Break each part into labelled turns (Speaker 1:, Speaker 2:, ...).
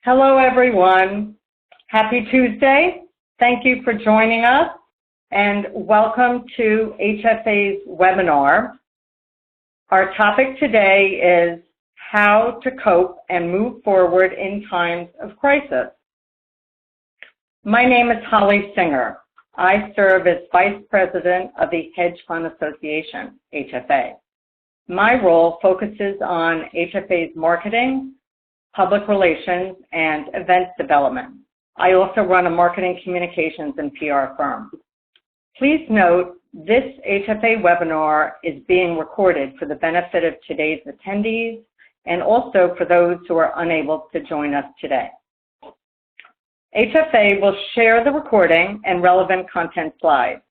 Speaker 1: Hello, everyone. Happy Tuesday. Thank you for joining us, and welcome to HFA's webinar. Our topic today is how to cope and move forward in times of crisis. My name is Holly Singer. I serve as Vice President of the Hedge Fund Association, HFA. My role focuses on HFA's marketing, public relations, and events development. I also run a marketing communications and PR firm. Please note, this HFA webinar is being recorded for the benefit of today's attendees and also for those who are unable to join us today. HFA will share the recording and relevant content slides.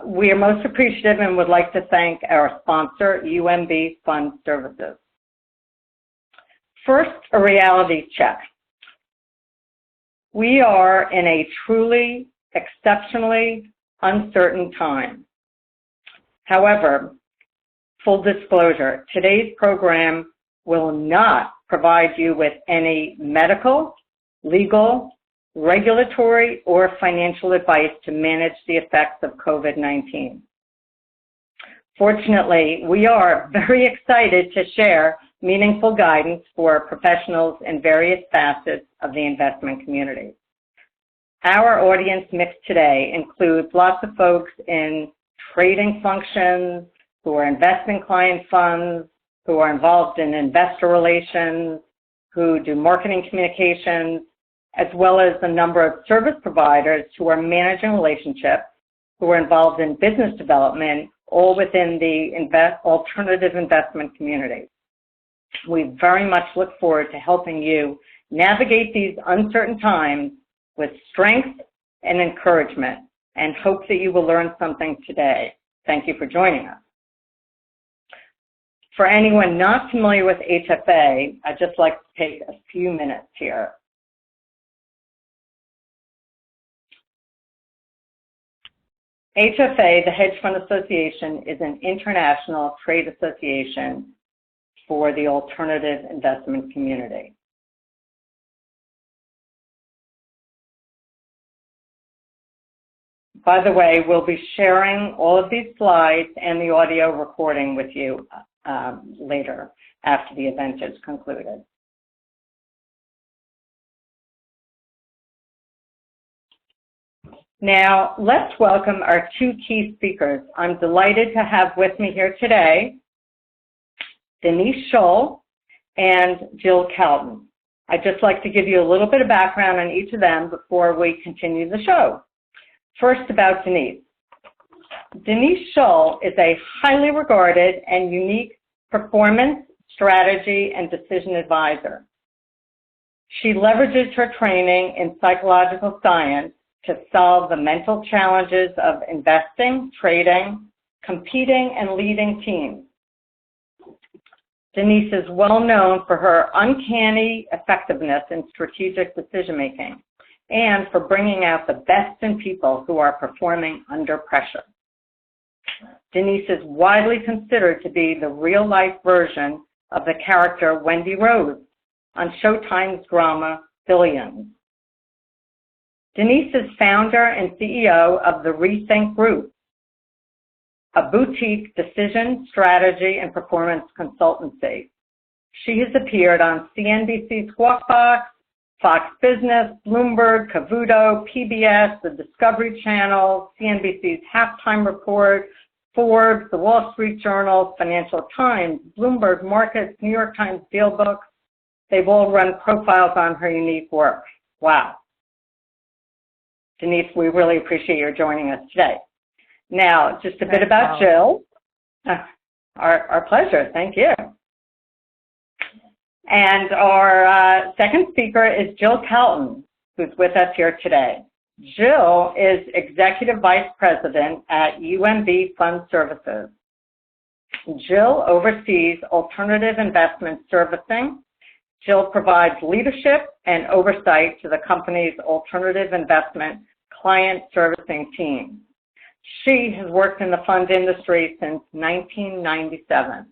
Speaker 1: We are most appreciative and would like to thank our sponsor, UMB Fund Services. First, a reality check. We are in a truly, exceptionally uncertain time. However, full disclosure, today's program will not provide you with any medical, legal, regulatory, or financial advice to manage the effects of COVID-19. Fortunately, we are very excited to share meaningful guidance for professionals in various facets of the investment community. Our audience mix today includes lots of folks in trading functions, who are investment client funds, who are involved in investor relations, who do marketing communications, as well as a number of service providers who are managing relationships, who are involved in business development, all within the alternative investment community. We very much look forward to helping you navigate these uncertain times with strength and encouragement, and hope that you will learn something today. Thank you for joining us. For anyone not familiar with HFA, I'd just like to take a few minutes here. HFA, the Hedge Fund Association, is an international trade association for the alternative investment community. By the way, we'll be sharing all of these slides and the audio recording with you later after the event is concluded. Now, let's welcome our two key speakers. I'm delighted to have with me here today Denise Shull and Jill Calton. I'd just like to give you a little bit of background on each of them before we continue the show. First, about Denise. Denise Shull is a highly regarded and unique performance, strategy, and decision advisor. She leverages her training in psychological science to solve the mental challenges of investing, trading, competing, and leading teams. Denise is well known for her uncanny effectiveness in strategic decision-making and for bringing out the best in people who are performing under pressure. Denise is widely considered to be the real-life version of the character Wendy Rose on Showtime's drama Billions. Denise is founder and CEO of the ReThink Group, a boutique decision, strategy, and performance consultancy. She has appeared on CNBC's Squawk Box, Fox Business, Bloomberg, Cavuto, PBS, the Discovery Channel, CNBC's Halftime Report, Forbes, the Wall Street Journal, Financial Times, Bloomberg Markets, New York Times Deal Books. They've all run profiles on her unique work. Wow. Denise, we really appreciate your joining us today. Now, just a bit about Jill. Our pleasure, thank you. And our second speaker is Jill Calton, who's with us here today. Jill is Executive Vice President at UMB Fund Services. Jill oversees alternative investment servicing. Jill provides leadership and oversight to the company's alternative investment client servicing team. She has worked in the fund industry since 1997.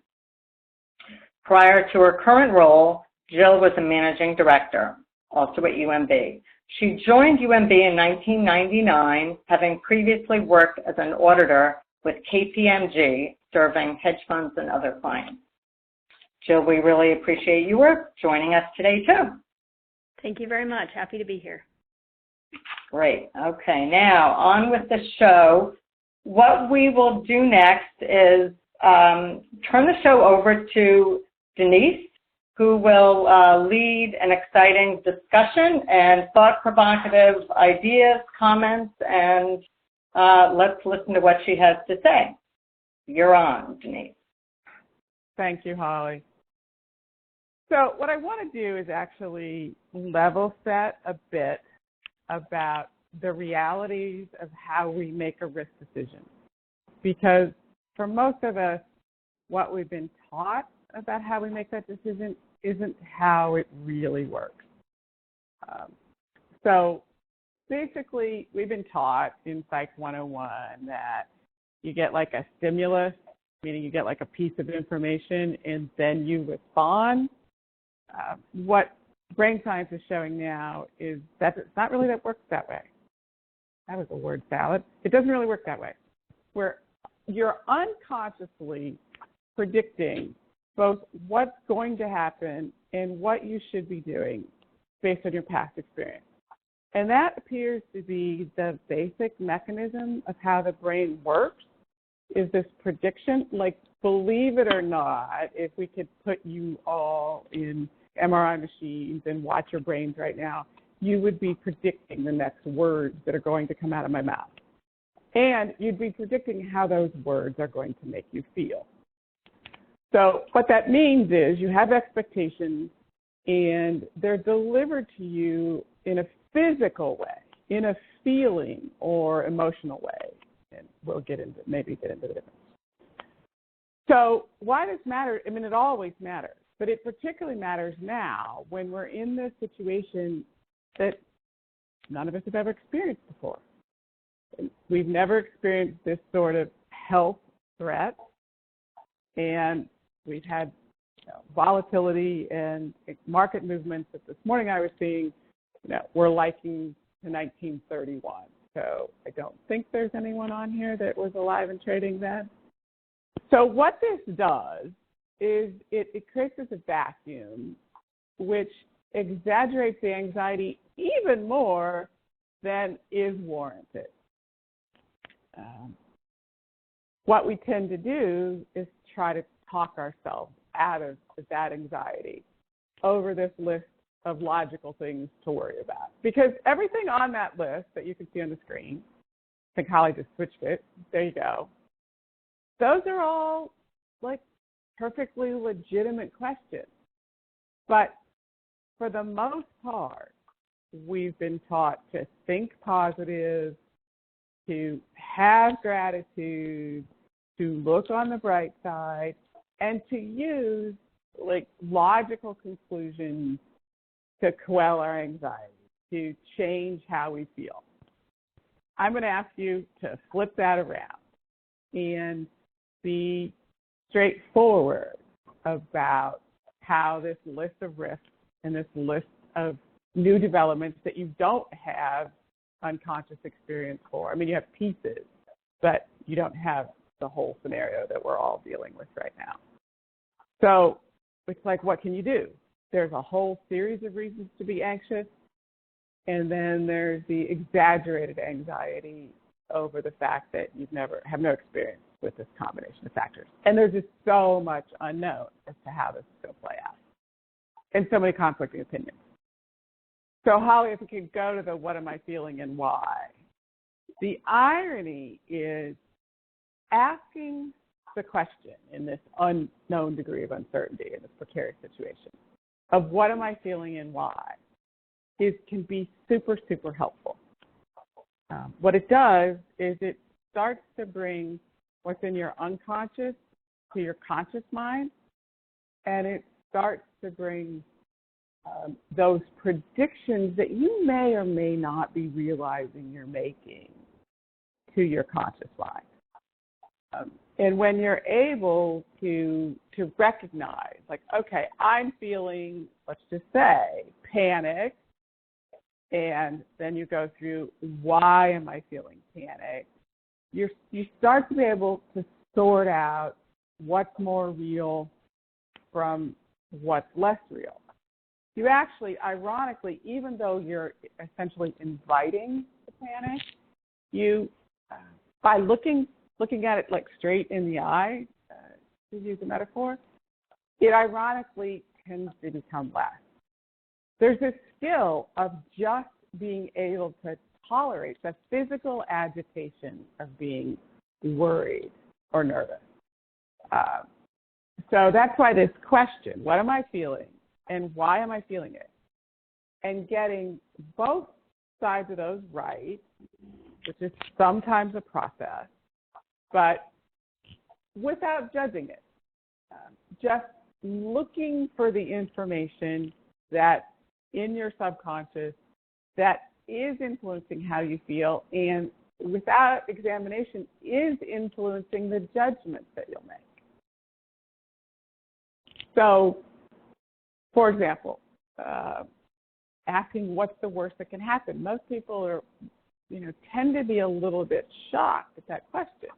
Speaker 1: Prior to her current role, Jill was a managing director, also at UMB. She joined UMB in 1999, having previously worked as an auditor with KPMG, serving hedge funds and other clients. Jill, we really appreciate you joining us today, too.
Speaker 2: Thank you very much. Happy to be here.
Speaker 1: Great. Okay, now on with the show. What we will do next is turn the show over to Denise, who will lead an exciting discussion and thought-provocative ideas, comments, and let's listen to what she has to say. You're on, Denise.
Speaker 3: Thank you, Holly. So what I want to do is actually level set a bit about the realities of how we make a risk decision. Because for most of us, what we've been taught about how we make that decision isn't how it really works. So basically, we've been taught in Psych 101 that you get like a stimulus, meaning you get like a piece of information and then you respond. What brain science is showing now is that it's not really that works that way. That was a word salad. It doesn't really work that way, where you're unconsciously predicting both what's going to happen and what you should be doing based on your past experience. And that appears to be the basic mechanism of how the brain works, is this prediction. Like, believe it or not, if we could put you all in MRI machines and watch your brains right now, you would be predicting the next words that are going to come out of my mouth. And you'd be predicting how those words are going to make you feel. So what that means is you have expectations and they're delivered to you in a physical way, in a feeling or emotional way. And we'll maybe get into the difference. So why does matter? I mean, it always matters, but it particularly matters now when we're in this situation that none of us have ever experienced before. We've never experienced this sort of health threat, and we've had volatility and market movements that this morning I was seeing, were liking to 1931. So I don't think there's anyone on here that was alive and trading then. So what this does is it creates this vacuum which exaggerates the anxiety even more than is warranted. What we tend to do is try to talk ourselves out of that anxiety over this list of logical things to worry about. Because everything on that list that you can see on the screen, I think Holly just switched it, there you go, those are all like perfectly legitimate questions. But for the most part, we've been taught to think positive, to have gratitude, to look on the bright side, and to use like logical conclusions to quell our anxiety, to change how we feel. I'm going to ask you to flip that around and be straightforward about how this list of risks and this list of new developments that you don't have unconscious experience for. I mean, you have pieces, but you don't have the whole scenario that we're all dealing with right now. So it's like, what can you do? There's a whole series of reasons to be anxious, and then there's the exaggerated anxiety over the fact that you have no experience with this combination of factors. And there's just so much unknown as to how this is going to play out, and so many conflicting opinions. So Holly, if we could go to the what am I feeling and why. The irony is asking the question in this unknown degree of uncertainty in this precarious situation of what am I feeling and why can be super, super helpful. What it does is it starts to bring what's in your unconscious to your conscious mind, and it starts to bring those predictions that you may or may not be realizing you're making to your conscious mind. And when you're able to recognize, like, okay, I'm feeling, let's just say, panic, and then you go through, why am I feeling panic? You start to be able to sort out what's more real from what's less real. You actually, ironically, even though you're essentially inviting the panic, you, by looking at it like straight in the eye, to use a metaphor, it ironically tends to become less. There's this skill of just being able to tolerate the physical agitation of being worried or nervous. So that's why this question, what am I feeling and why am I feeling it? And getting both sides of those right, which is sometimes a process, but without judging it. Just looking for the information that in your subconscious that is influencing how you feel and without examination is influencing the judgments that you'll make. So, for example, asking what's the worst that can happen. Most people are, tend to be a little bit shocked at that question.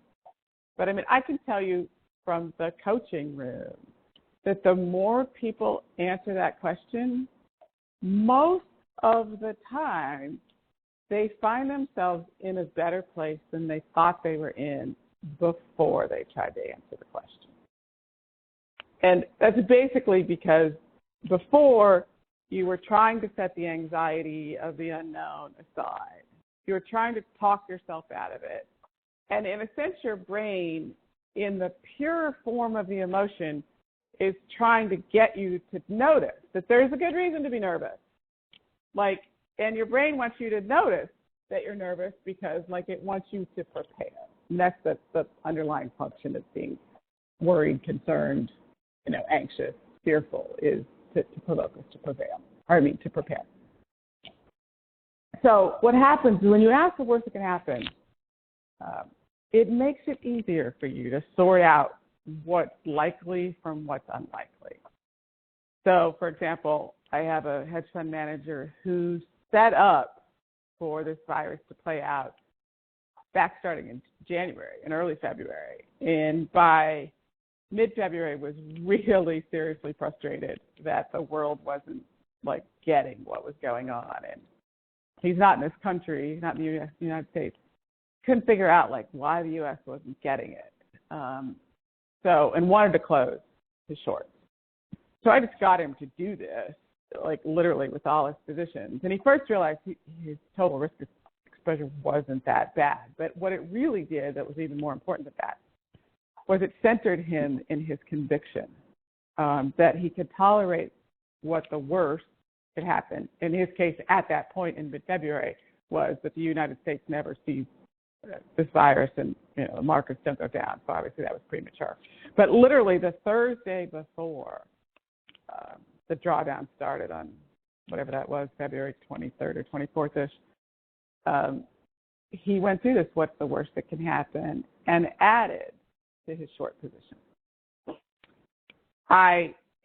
Speaker 3: But I mean, I can tell you from the coaching room that the more people answer that question, most of the time they find themselves in a better place than they thought they were in before they tried to answer the question. And that's basically because before you were trying to set the anxiety of the unknown aside. You were trying to talk yourself out of it. And in a sense, your brain, in the pure form of the emotion, is trying to get you to notice that there's a good reason to be nervous. And your brain wants you to notice that you're nervous because, it wants you to prepare. And that's the underlying function of being worried, concerned, anxious, fearful, is to provoke us to prevail. To prepare. So what happens is when you ask the worst that can happen, it makes it easier for you to sort out what's likely from what's unlikely. So, for example, I have a hedge fund manager who's set up for this virus to play out back starting in January and early February. And by mid-February was really seriously frustrated that the world wasn't getting what was going on. And he's not in this country, he's not in the United States. Couldn't figure out why the U.S. wasn't getting it. And wanted to close his shorts. So I just got him to do this, literally with all his positions. And he first realized his total risk exposure wasn't that bad. But what it really did that was even more important than that was it centered him in his conviction that he could tolerate what the worst could happen. In his case, at that point in mid-February, was that the United States never sees this virus and the markets don't go down. So obviously that was premature. But literally the Thursday before the drawdown started on whatever that was, February 23rd or 24th-ish, he went through this, what's the worst that can happen, and added to his short position.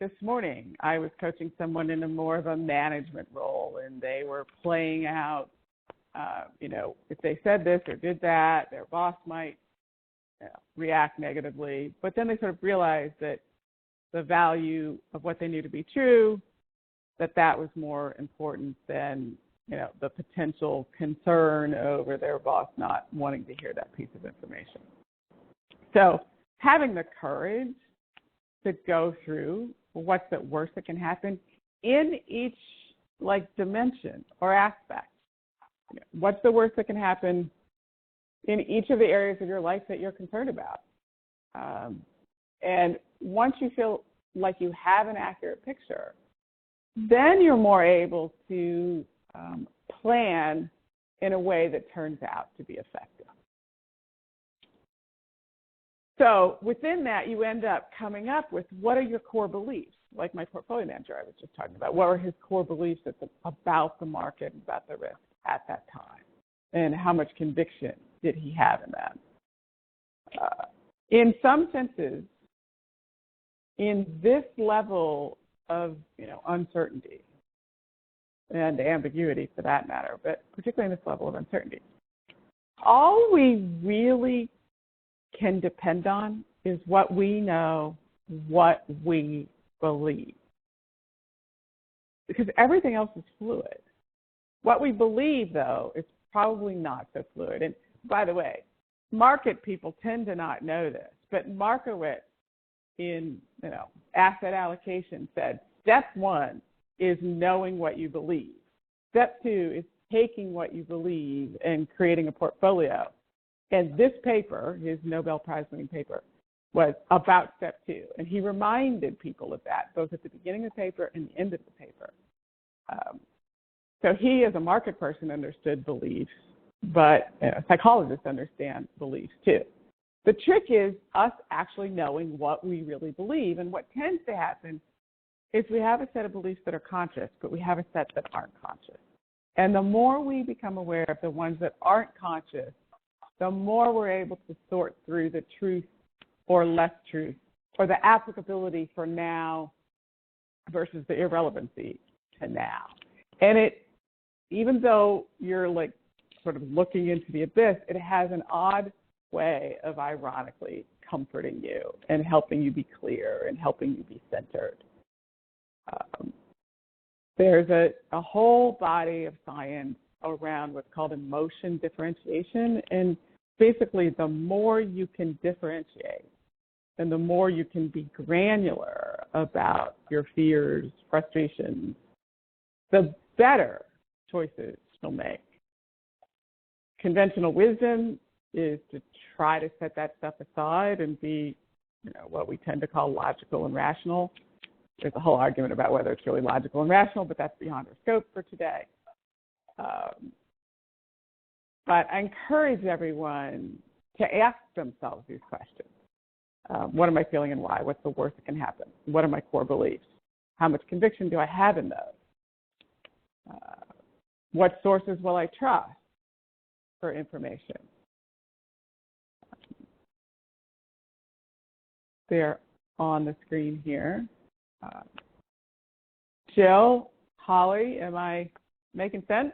Speaker 3: This morning, I was coaching someone in a more of a management role, and they were playing out, if they said this or did that, their boss might react negatively. But then they sort of realized that the value of what they knew to be true, that was more important than, the potential concern over their boss not wanting to hear that piece of information. So having the courage to go through what's the worst that can happen in each dimension or aspect. What's the worst that can happen in each of the areas of your life that you're concerned about? And once you feel like you have an accurate picture, then you're more able to plan in a way that turns out to be effective. So within that, you end up coming up with what are your core beliefs? Like my portfolio manager I was just talking about. What are his core beliefs about the market, about the risk at that time? And how much conviction did he have in that? In some senses, in this level of uncertainty and ambiguity for that matter, but particularly in this level of uncertainty, all we really can depend on is what we know, what we believe. Because everything else is fluid. What we believe, though, is probably not so fluid. And by the way, market people tend to not know this, but Markowitz in asset allocation said, step 1 is knowing what you believe. Step 2 is taking what you believe and creating a portfolio. And this paper, his Nobel Prize-winning paper, was about step 2. And he reminded people of that, both at the beginning of the paper and the end of the paper. So he, as a market person, understood beliefs, but psychologists understand beliefs too. The trick is us actually knowing what we really believe. And what tends to happen is we have a set of beliefs that are conscious, but we have a set that aren't conscious. And the more we become aware of the ones that aren't conscious, the more we're able to sort through the truth or less truth, or the applicability for now versus the irrelevancy to now. And even though you're like sort of looking into the abyss, it has an odd way of ironically comforting you and helping you be clear and helping you be centered. There's a whole body of science around what's called emotion differentiation, and basically the more you can differentiate and the more you can be granular about your fears, frustrations, the better choices you'll make. Conventional wisdom is to try to set that stuff aside and be, what we tend to call logical and rational. There's a whole argument about whether it's really logical and rational, but that's beyond our scope for today. But I encourage everyone to ask themselves these questions. What am I feeling and why? What's the worst that can happen? What are my core beliefs? How much conviction do I have in those? What sources will I trust for information? They're on the screen here. Jill, Holly, am I making sense?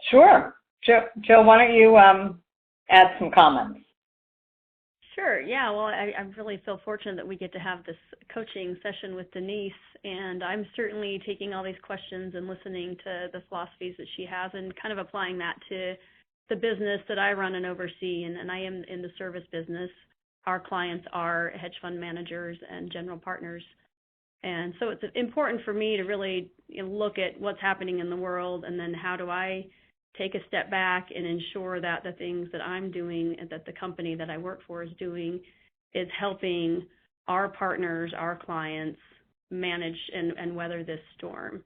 Speaker 1: Sure. Jill, why don't you add some comments?
Speaker 2: Sure. Yeah. Well, I really feel fortunate that we get to have this coaching session with Denise, and I'm certainly taking all these questions and listening to the philosophies that she has and kind of applying that to the business that I run and oversee, and I am in the service business. Our clients are hedge fund managers and general partners. And so it's important for me to really look at what's happening in the world, and then how do I take a step back and ensure that the things that I'm doing and that the company that I work for is doing is helping our partners, our clients, manage and weather this storm.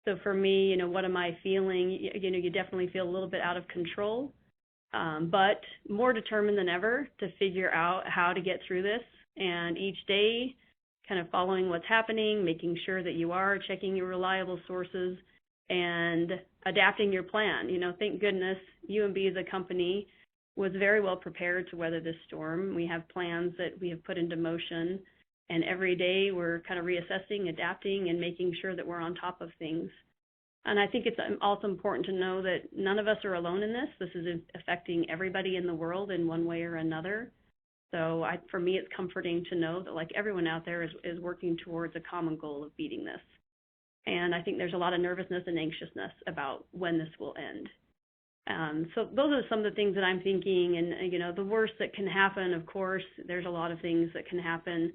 Speaker 2: So for me, what am I feeling? You definitely feel a little bit out of control, but more determined than ever to figure out how to get through this. And each day, kind of following what's happening, making sure that you are checking your reliable sources and adapting your plan. Thank goodness UMB as a company was very well prepared to weather this storm. We have plans that we have put into motion, and every day we're kind of reassessing, adapting, and making sure that we're on top of things. And I think it's also important to know that none of us are alone in this. This is affecting everybody in the world in one way or another. So for me, it's comforting to know that like everyone out there is working towards a common goal of beating this. And I think there's a lot of nervousness and anxiousness about when this will end. So those are some of the things that I'm thinking. And, the worst that can happen, of course, there's a lot of things that can happen.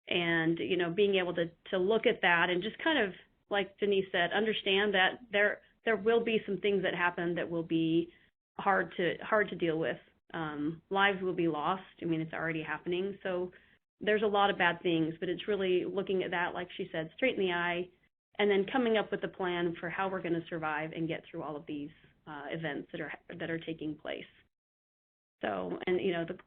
Speaker 2: And, being able to look at that and just kind of, like Denise said, understand that there will be some things that happen that will be hard to deal with. Lives will be lost. It's already happening. So there's a lot of bad things, but it's really looking at that, like she said, straight in the eye, and then coming up with a plan for how we're going to survive and get through all of these events that are taking place. So, and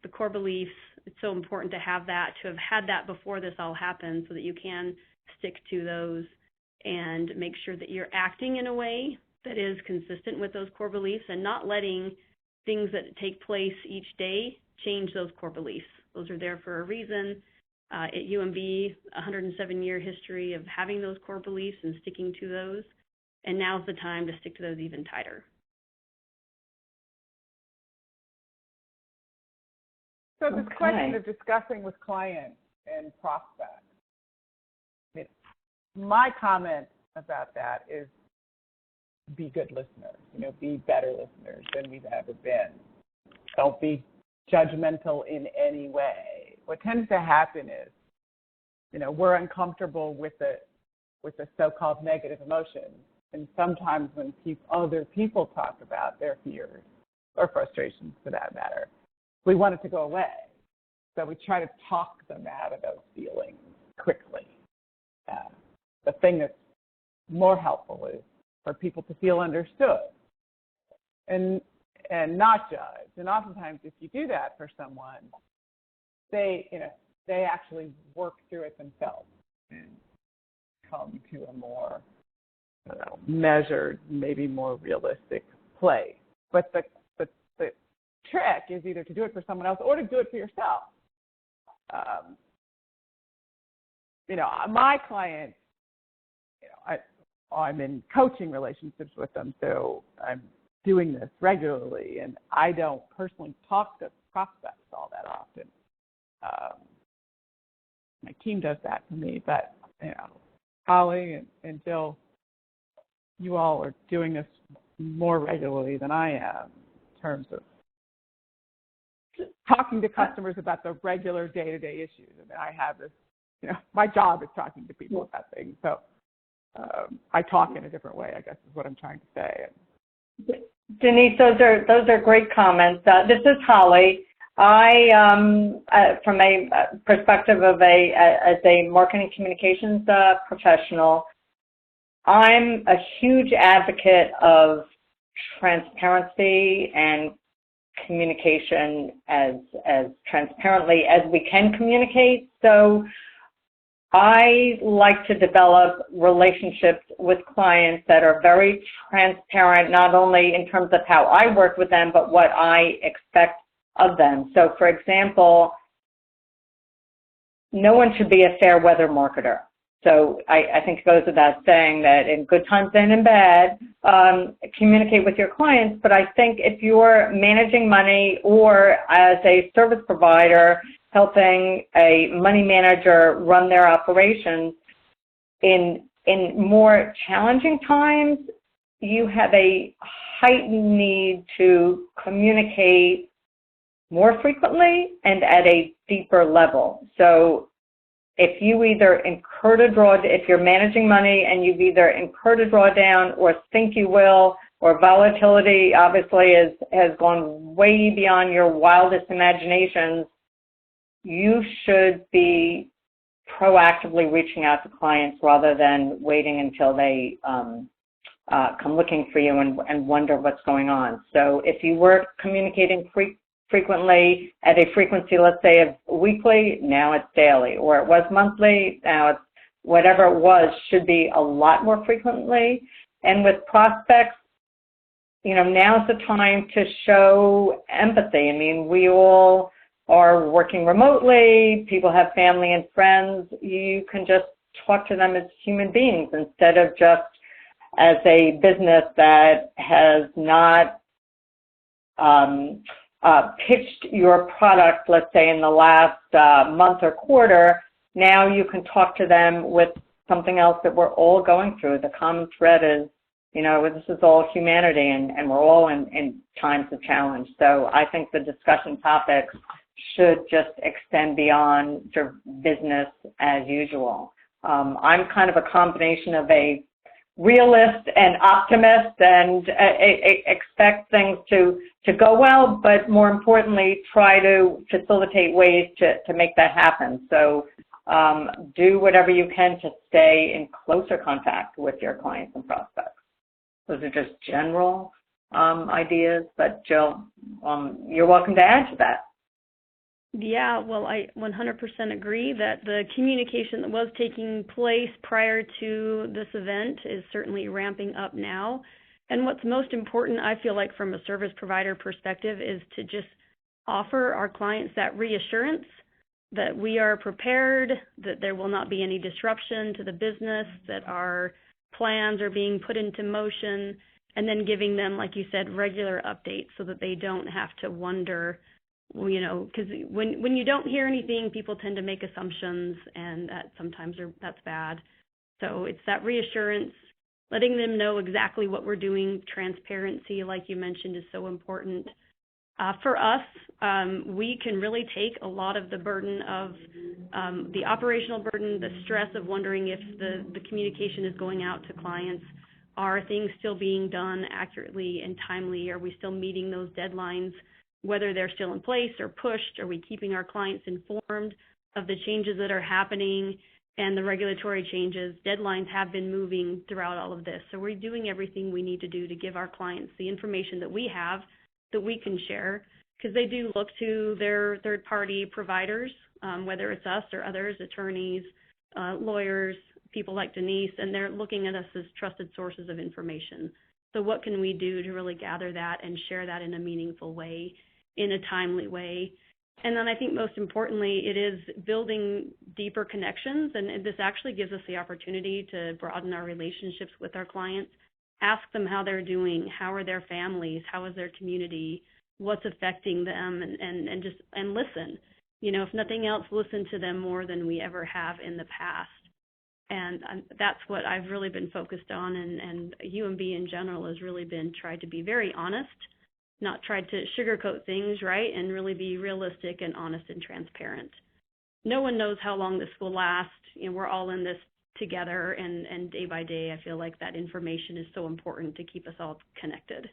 Speaker 2: the core beliefs, it's so important to have had that before this all happened, so that you can stick to those and make sure that you're acting in a way that is consistent with those core beliefs and not letting things that take place each day change those core beliefs. Those are there for a reason. At UMB, 107-year history of having those core beliefs and sticking to those. And now's the time to stick to those even tighter.
Speaker 3: So this question of discussing with clients and prospects, my comment about that is be good listeners, be better listeners than we've ever been. Don't be judgmental in any way. What tends to happen is, we're uncomfortable with the so-called negative emotions. And sometimes when other people talk about their fears or frustrations for that matter, we want it to go away. So we try to talk them out of those feelings quickly. The thing that's more helpful is for people to feel understood and not judged. And oftentimes if you do that for someone, they actually work through it themselves and come to a more measured, maybe more realistic place. But the trick is either to do it for someone else or to do it for yourself. My clients, I'm in coaching relationships with them, so I'm doing this regularly, and I don't personally talk to prospects all that often. My team does that for me, but Holly and Jill, you all are doing this more regularly than I am in terms of talking to customers about the regular day-to-day issues. I mean, I have this, my job is talking to people about things, so I talk in a different way, I guess is what I'm trying to say.
Speaker 1: Denise, those are great comments. This is Holly. I, from a perspective of as a marketing communications professional, I'm a huge advocate of transparency and communication as transparently as we can communicate. So I like to develop relationships with clients that are very transparent, not only in terms of how I work with them, but what I expect of them. So, for example, no one should be a fair weather marketer. So I think it goes without saying that in good times and in bad, communicate with your clients. But I think if you're managing money or as a service provider helping a money manager run their operations, in more challenging times, you have a heightened need to communicate more frequently and at a deeper level. So if you either incur to draw, if you're managing money and you've either incurred a drawdown or think you will, or volatility obviously has gone way beyond your wildest imaginations, you should be proactively reaching out to clients rather than waiting until they come looking for you and wonder what's going on. So if you were communicating frequently at a frequency, let's say, of weekly, now it's daily, or it was monthly, now it's whatever it was, should be a lot more frequently. And with prospects, now's the time to show empathy. I mean, we all are working remotely, people have family and friends. You can just talk to them as human beings instead of just as a business that has not pitched your product, let's say, in the last month or quarter. Now you can talk to them with something else that we're all going through. The common thread is, this is all humanity, and we're all in times of challenge. So I think the discussion topics should just extend beyond sort of business as usual. I'm kind of a combination of a realist and optimist, and expect things to go well, but more importantly, try to facilitate ways to make that happen. So do whatever you can to stay in closer contact with your clients and prospects. Those are just general ideas, but Jill, you're welcome to add to that.
Speaker 2: Yeah, well, I 100% agree that the communication that was taking place prior to this event is certainly ramping up now. And what's most important, I feel like, from a service provider perspective, is to just offer our clients that reassurance that we are prepared, that there will not be any disruption to the business, that our plans are being put into motion, and then giving them, like you said, regular updates so that they don't have to wonder, you know, because when you don't hear anything, people tend to make assumptions, and that sometimes that's bad. So it's that reassurance, letting them know exactly what we're doing. Transparency, like you mentioned, is so important. For us, we can really take a lot of the burden of the operational burden, the stress of wondering if the communication is going out to clients. Are things still being done accurately and timely? Are we still meeting those deadlines, whether they're still in place or pushed? Are we keeping our clients informed of the changes that are happening and the regulatory changes? Deadlines have been moving throughout all of this. So we're doing everything we need to do to give our clients the information that we have that we can share, because they do look to their third-party providers, whether it's us or others, attorneys, lawyers, people like Denise, and they're looking at us as trusted sources of information. So what can we do to really gather that and share that in a meaningful way, in a timely way? And then I think most importantly, it is building deeper connections, and this actually gives us the opportunity to broaden our relationships with our clients, ask them how they're doing, how are their families, how is their community, what's affecting them, and listen. You know, if nothing else, listen to them more than we ever have in the past. And that's what I've really been focused on, and UMB in general has really been tried to be very honest, not tried to sugarcoat things, right, and really be realistic and honest and transparent. No one knows how long this will last. You know, we're all in this together, and day by day, I feel like that information is so important to keep us all connected.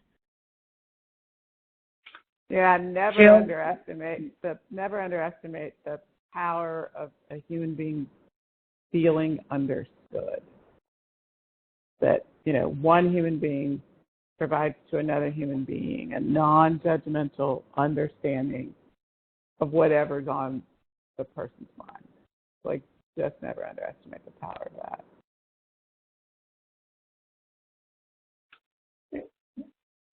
Speaker 3: Yeah, never underestimate the power of a human being feeling understood. That, you know, one human being provides to another human being a non-judgmental understanding of whatever's on the person's mind. Like, just never underestimate the power of that.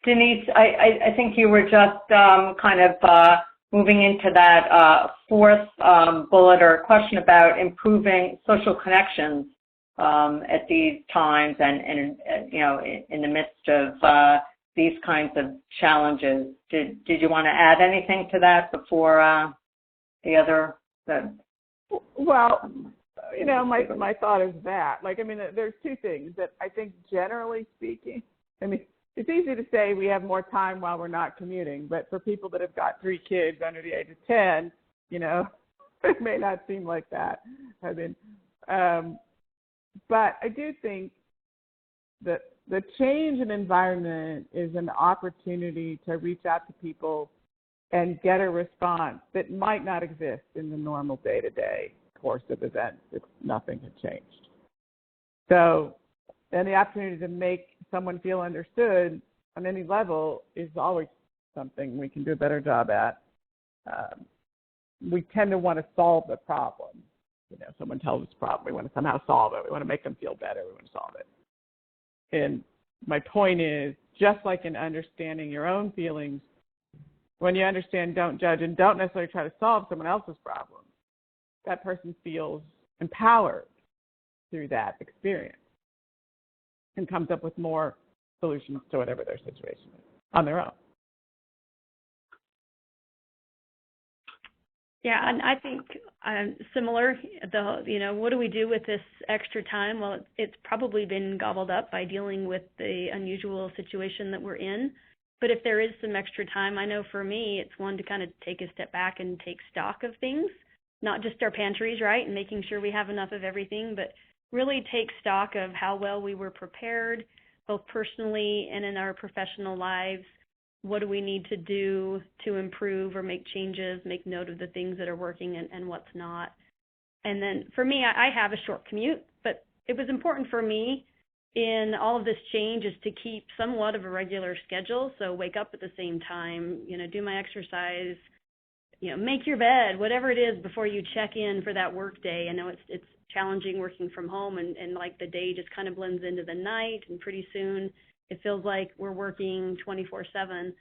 Speaker 1: Denise, I think you were just kind of moving into that fourth bullet or question about improving social connections at these times and you know, in the midst of these kinds of challenges. Did you want to add anything to that before the other?
Speaker 3: Well, you know, my thought is that, like, I mean, there's two things that I think, generally speaking, I mean, it's easy to say we have more time while we're not commuting, but for people that have got 3 kids under the age of 10, you know, it may not seem like that. I mean, but I do think that the change in environment is an opportunity to reach out to people and get a response that might not exist in the normal day-to-day course of events if nothing had changed. So, and the opportunity to make someone feel understood on any level is always something we can do a better job at. We tend to want to solve the problem. You know, someone tells us a problem, we want to somehow solve it. We want to make them feel better. We want to solve it. And my point is, just like in understanding your own feelings, when you understand don't judge and don't necessarily try to solve someone else's problem, that person feels empowered through that experience and comes up with more solutions to whatever their situation is on their own.
Speaker 2: Yeah, and I think similar, you know, what do we do with this extra time? Well, it's probably been gobbled up by dealing with the unusual situation that we're in. But if there is some extra time, I know for me, it's one to kind of take a step back and take stock of things, not just our pantries, right, and making sure we have enough of everything, but really take stock of how well we were prepared, both personally and in our professional lives. What do we need to do to improve or make changes, make note of the things that are working and what's not. And then for me, I have a short commute, but it was important for me in all of this change is to keep somewhat of a regular schedule. So wake up at the same time, you know, do my exercise, you know, make your bed, whatever it is before you check in for that work day. I know it's challenging working from home and like the day just kind of blends into the night, and pretty soon it feels like we're working 24/7.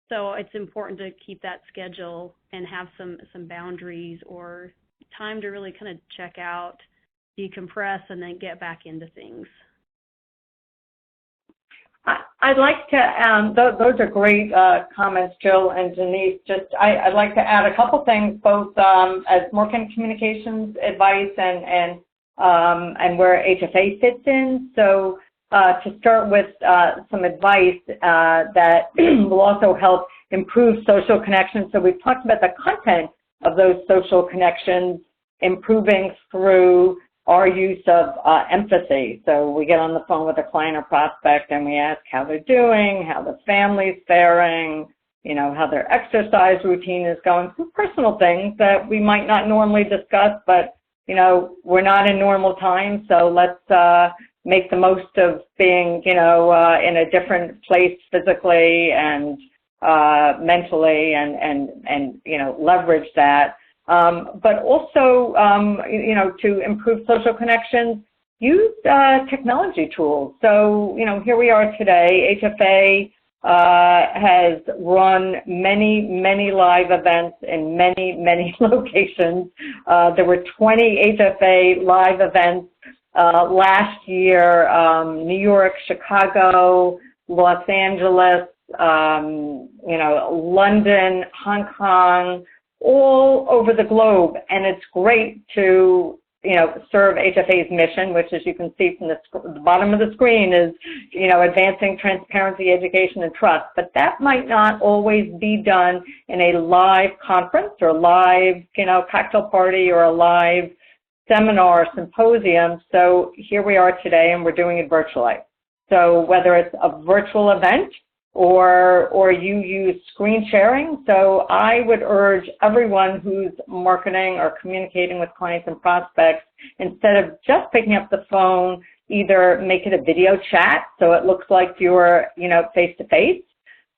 Speaker 2: So it's important to keep that schedule and have some boundaries or time to really kind of check out, decompress, and then get back into things.
Speaker 1: I'd like to, those are great comments, Jill and Denise. I'd like to add a couple things, both as marketing communications advice and where HFA fits in. So to start with some advice that will also help improve social connections. So we've talked about the content of those social connections improving through our use of empathy. So we get on the phone with a client or prospect and we ask how they're doing, how the family's faring, you know, how their exercise routine is going, some personal things that we might not normally discuss, but, you know, we're not in normal times, so let's make the most of being, you know, in a different place physically and mentally and you know, leverage that. But also, you know, to improve social connections, use technology tools. So, you know, here we are today. HFA has run many live events in many locations. There were 20 HFA live events last year, New York, Chicago, Los Angeles, you know, London, Hong Kong, all over the globe. And it's great to, you know, serve HFA's mission, which, as you can see from the bottom of the screen, is, you know, advancing transparency, education, and trust. But that might not always be done in a live conference or live, you know, cocktail party or a live seminar or symposium. So here we are today, and we're doing it virtually. So whether it's a virtual event or you use screen sharing. So I would urge everyone who's marketing or communicating with clients and prospects, instead of just picking up the phone, either make it a video chat so it looks like you're, you know, face-to-face.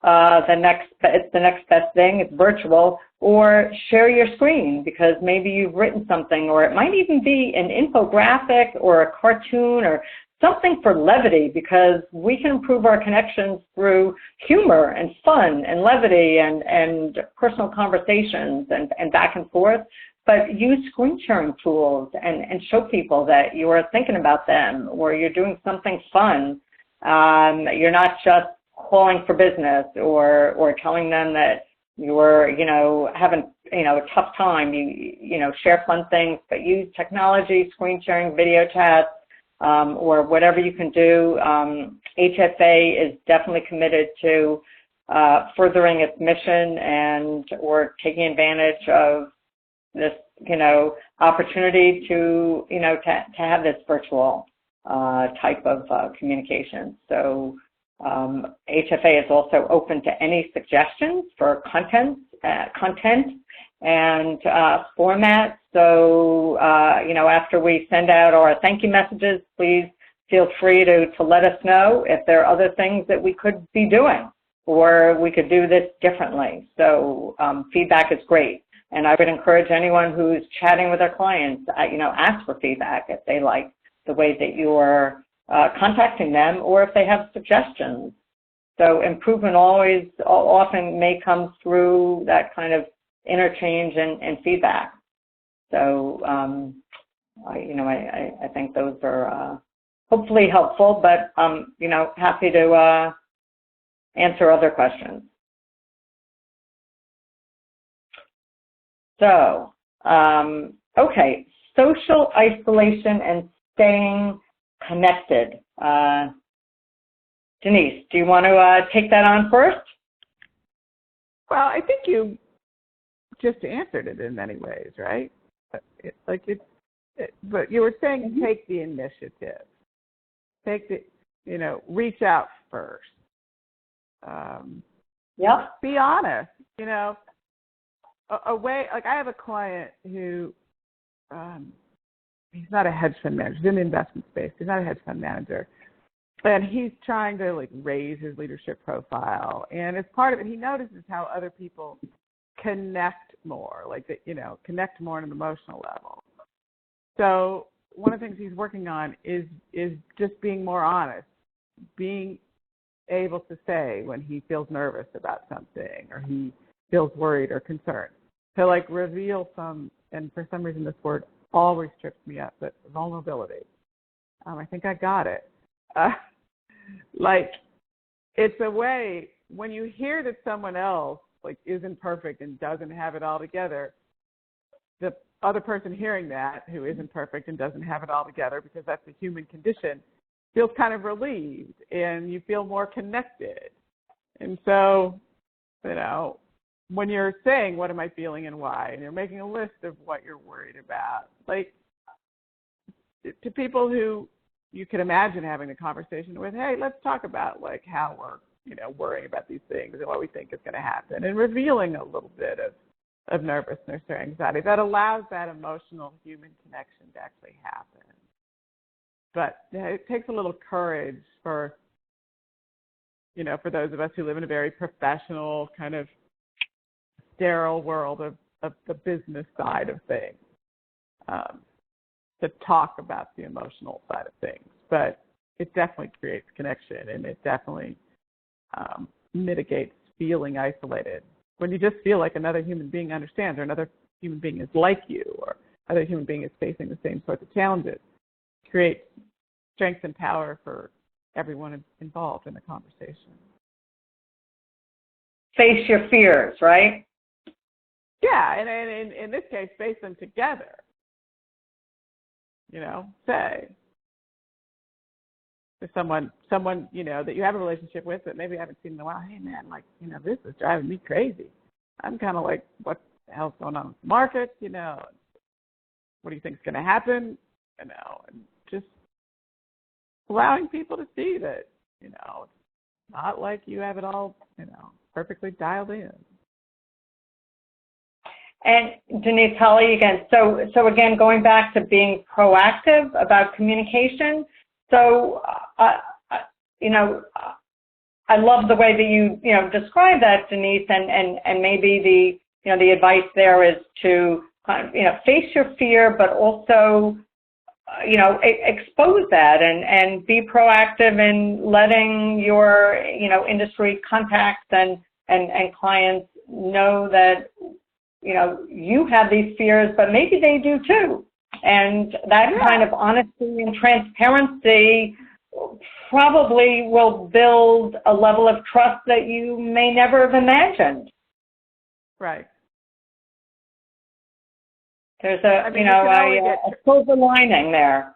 Speaker 1: It's the next best thing, it's virtual, or share your screen because maybe you've written something, or it might even be an infographic or a cartoon or something for levity, because we can improve our connections through humor and fun and levity and personal conversations and back and forth. But use screen sharing tools and show people that you are thinking about them or you're doing something fun. You're not just calling for business or telling them that you're, you know, having, you know, a tough time. You know, share fun things, but use technology, screen sharing, video chats, or whatever you can do. HFA is definitely committed to furthering its mission and or taking advantage of this, you know, opportunity to, you know, to have this virtual type of communication. So HFA is also open to any suggestions for content and format. So, you know, after we send out our thank you messages, please feel free to let us know if there are other things that we could be doing or we could do this differently. So feedback is great. And I would encourage anyone who's chatting with their clients, you know, ask for feedback if they like the way that you're contacting them or if they have suggestions. So improvement often may come through that kind of interchange and feedback. So, you know, I think those are hopefully helpful, but, you know, happy to answer other questions. So, okay, social isolation and staying connected. Denise, do you want to take that on first?
Speaker 3: Well, I think you just answered it in many ways, right? But you were saying take the initiative, you know, reach out first.
Speaker 1: Yeah.
Speaker 3: Be honest. You know, a way, like I have a client who, he's not a hedge fund manager. He's in the investment space. He's not a hedge fund manager. And he's trying to like raise his leadership profile. And as part of it, he notices how other people connect more, like, you know, connect more on an emotional level. So one of the things he's working on is just being more honest, being able to say when he feels nervous about something or he feels worried or concerned, to like reveal some and for some reason this word always trips me up, but vulnerability. I think I got it. Like, it's a way, when you hear that someone else, like, isn't perfect and doesn't have it all together, the other person hearing that, who isn't perfect and doesn't have it all together, because that's the human condition, feels kind of relieved, and you feel more connected. And so, you know, when you're saying, what am I feeling and why, and you're making a list of what you're worried about, like, to people who you could imagine having a conversation with, hey, let's talk about, like, how we're, you know, worrying about these things and what we think is going to happen, and revealing a little bit of nervousness or anxiety that allows that emotional human connection to actually happen. But it takes a little courage for, you know, for those of us who live in a very professional, kind of sterile world of the business side of things, to talk about the emotional side of things. But it definitely creates connection, and it definitely mitigates feeling isolated. When you just feel like another human being understands, or another human being is like you, or another human being is facing the same sorts of challenges, create strength and power for everyone involved in the conversation.
Speaker 1: Face your fears, right?
Speaker 3: Yeah, and in this case, face them together. You know, say to someone, you know, that you have a relationship with that maybe you haven't seen in a while, hey, man, like, you know, this is driving me crazy. I'm kind of like, what the hell's going on with the market? You know, what do you think is going to happen? You know, and just allowing people to see that, you know, it's not like you have it all, you know, perfectly dialed in.
Speaker 1: And Denise, Holly again. So again, going back to being proactive about communication. So, you know, I love the way that you know, describe that, Denise, and maybe the advice there is to, you know, face your fear, but also, you know, expose that and be proactive in letting your, you know, industry contacts and clients know that, you know, you have these fears, but maybe they do too. And that kind of honesty and transparency probably will build a level of trust that you may never have imagined.
Speaker 3: Right.
Speaker 1: There's a, you know, a silver lining there.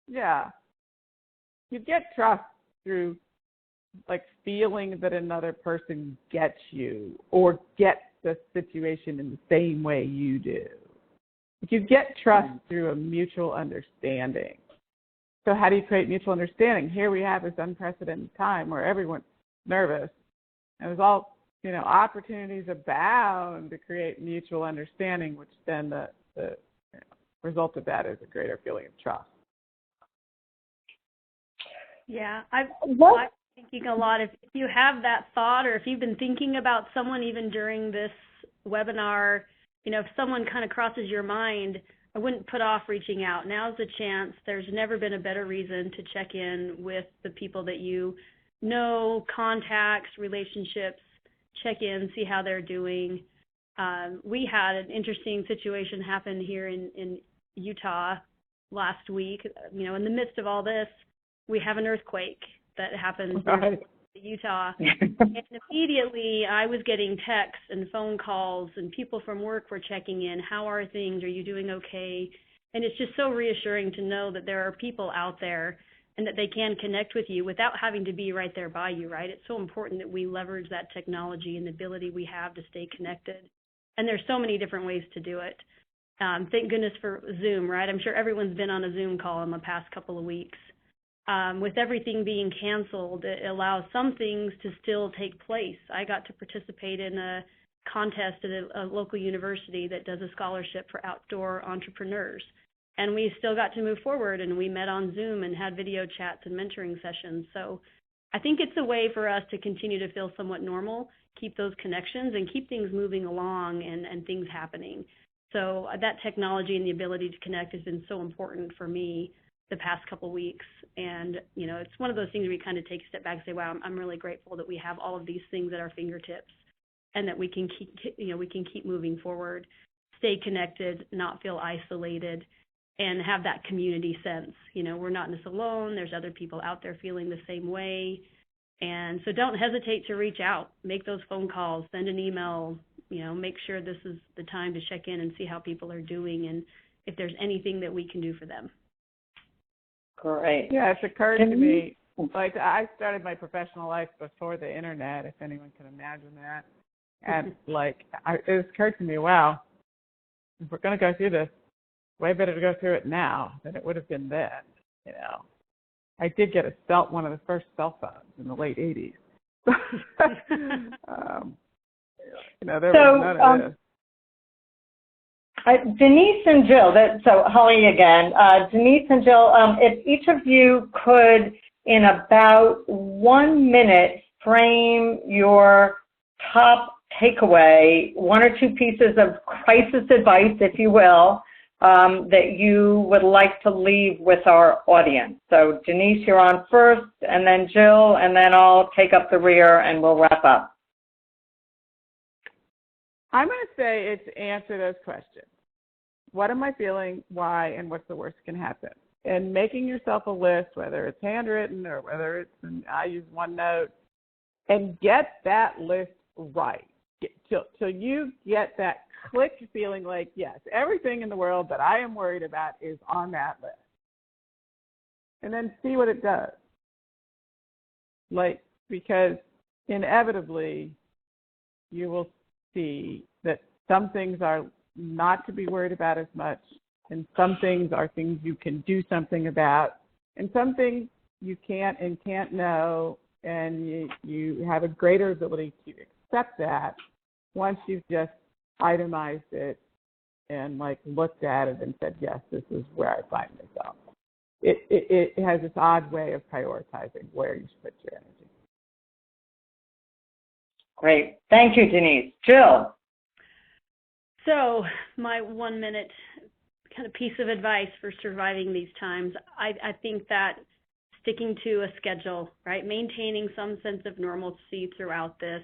Speaker 3: Yeah. You get trust through, like, feeling that another person gets you or gets the situation in the same way you do. You get trust through a mutual understanding. So how do you create mutual understanding? Here we have this unprecedented time where everyone's nervous. And there's all, you know, opportunities abound to create mutual understanding, which then the result of that is a greater feeling of trust.
Speaker 2: Yeah, I'm thinking a lot. If you have that thought, or if you've been thinking about someone even during this webinar, you know, if someone kind of crosses your mind, I wouldn't put off reaching out. Now's the chance. There's never been a better reason to check in with the people that you know, contacts, relationships, check in, see how they're doing. We had an interesting situation happen here in Utah last week. You know, in the midst of all this, we have an earthquake that happened in Utah. And immediately I was getting texts and phone calls, and people from work were checking in. How are things? Are you doing okay? And it's just so reassuring to know that there are people out there and that they can connect with you without having to be right there by you, right? It's so important that we leverage that technology and the ability we have to stay connected. And there's so many different ways to do it. Thank goodness for Zoom, right? I'm sure everyone's been on a Zoom call in the past couple of weeks. With everything being canceled, it allows some things to still take place. I got to participate in a contest at a local university that does a scholarship for outdoor entrepreneurs. And we still got to move forward, and we met on Zoom and had video chats and mentoring sessions. So I think it's a way for us to continue to feel somewhat normal, keep those connections, and keep things moving along and things happening. So that technology and the ability to connect has been so important for me the past couple of weeks. And, you know, it's one of those things where we kind of take a step back and say, wow, I'm really grateful that we have all of these things at our fingertips and that we can keep, you know, we can keep moving forward. stay connected, not feel isolated, and have that community sense. You know, we're not in this alone. There's other people out there feeling the same way. And so don't hesitate to reach out, make those phone calls, send an email, you know, make sure this is the time to check in and see how people are doing and if there's anything that we can do for them.
Speaker 1: Great.
Speaker 3: Yeah, it's occurred to me, like I started my professional life before the internet, if anyone can imagine that. And it occurred to me, wow, if we're going to go through this, way better to go through it now than it would have been then, you know. I did get one of the first cell phones in the late 80s. You know, there was none of this.
Speaker 1: Denise and Jill, so Holly again, Denise and Jill, if each of you could, in about 1 minute, frame your top takeaway, 1 or 2 pieces of crisis advice, if you will, that you would like to leave with our audience. So Denise, you're on first, and then Jill, and then I'll take up the rear and we'll wrap up.
Speaker 3: I'm going to say it's answer those questions. What am I feeling, why, and what's the worst can happen? And making yourself a list, whether it's handwritten or whether it's, I use OneNote, and get that list right. Till you get that click feeling like, yes, everything in the world that I am worried about is on that list. And then see what it does. Because inevitably you will see that some things are not to be worried about as much, and some things are things you can do something about, and some things you can't know, and you have a greater ability to accept that once you've just itemized it and looked at it and said, yes, this is where I find myself. It has this odd way of prioritizing where you should put your energy.
Speaker 1: Great. Thank you, Denise. Jill.
Speaker 2: So my 1 minute kind of piece of advice for surviving these times, I think that sticking to a schedule, right? Maintaining some sense of normalcy throughout this,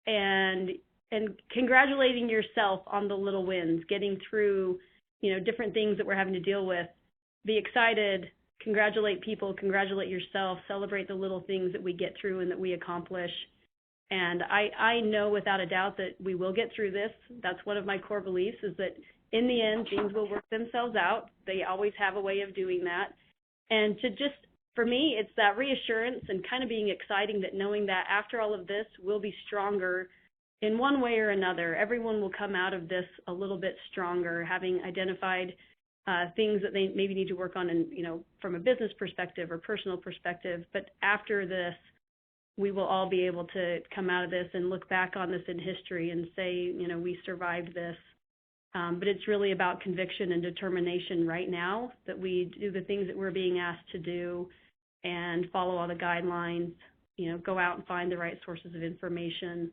Speaker 2: and congratulating yourself on the little wins, getting through, you know, different things that we're having to deal with. Be excited, congratulate people, congratulate yourself, celebrate the little things that we get through and that we accomplish. And I know without a doubt that we will get through this. That's one of my core beliefs, is that in the end, things will work themselves out. They always have a way of doing that. And to just, for me, it's that reassurance and kind of being exciting that knowing that after all of this, we'll be stronger in one way or another. Everyone will come out of this a little bit stronger, having identified things that they maybe need to work on, and, you know, from a business perspective or personal perspective. But after this, we will all be able to come out of this and look back on this in history and say, you know, we survived this. But it's really about conviction and determination right now that we do the things that we're being asked to do and follow all the guidelines, you know, go out and find the right sources of information,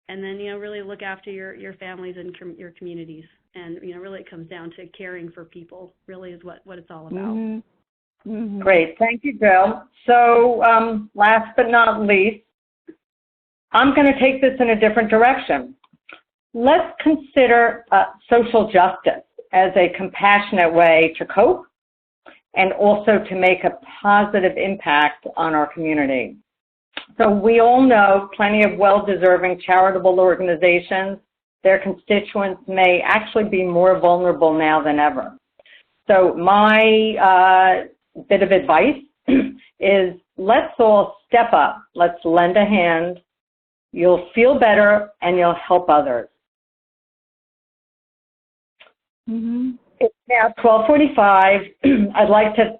Speaker 2: and then, you know, really look after your families and your communities. And, you know, really it comes down to caring for people, really is what it's all about.
Speaker 3: Mm-hmm. Mm-hmm.
Speaker 1: Great. Thank you, Jill. So last but not least, I'm going to take this in a different direction. Let's consider social justice as a compassionate way to cope and also to make a positive impact on our community. So we all know plenty of well-deserving charitable organizations. Their constituents may actually be more vulnerable now than ever. So my bit of advice is let's all step up. Let's lend a hand. You'll feel better and you'll help others.
Speaker 3: Mm-hmm.
Speaker 1: It's now 12:45. I'd like to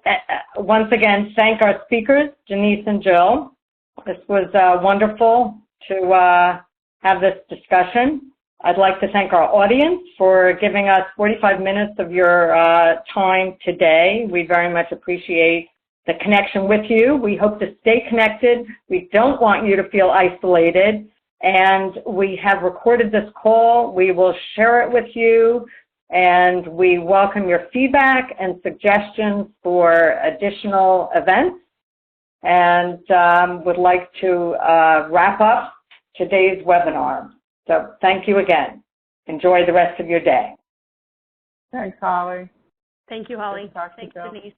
Speaker 1: once again thank our speakers, Denise and Jill. This was wonderful to have this discussion. I'd like to thank our audience for giving us 45 minutes of your time today. We very much appreciate the connection with you. We hope to stay connected. We don't want you to feel isolated. And we have recorded this call. We will share it with you. And we welcome your feedback and suggestions for additional events. And would like to wrap up today's webinar. So thank you again. Enjoy the rest of your day.
Speaker 3: Thanks, Holly.
Speaker 2: Thank you, Holly.
Speaker 3: Good to talk to
Speaker 2: Thanks,
Speaker 3: you, Jill.
Speaker 2: Denise.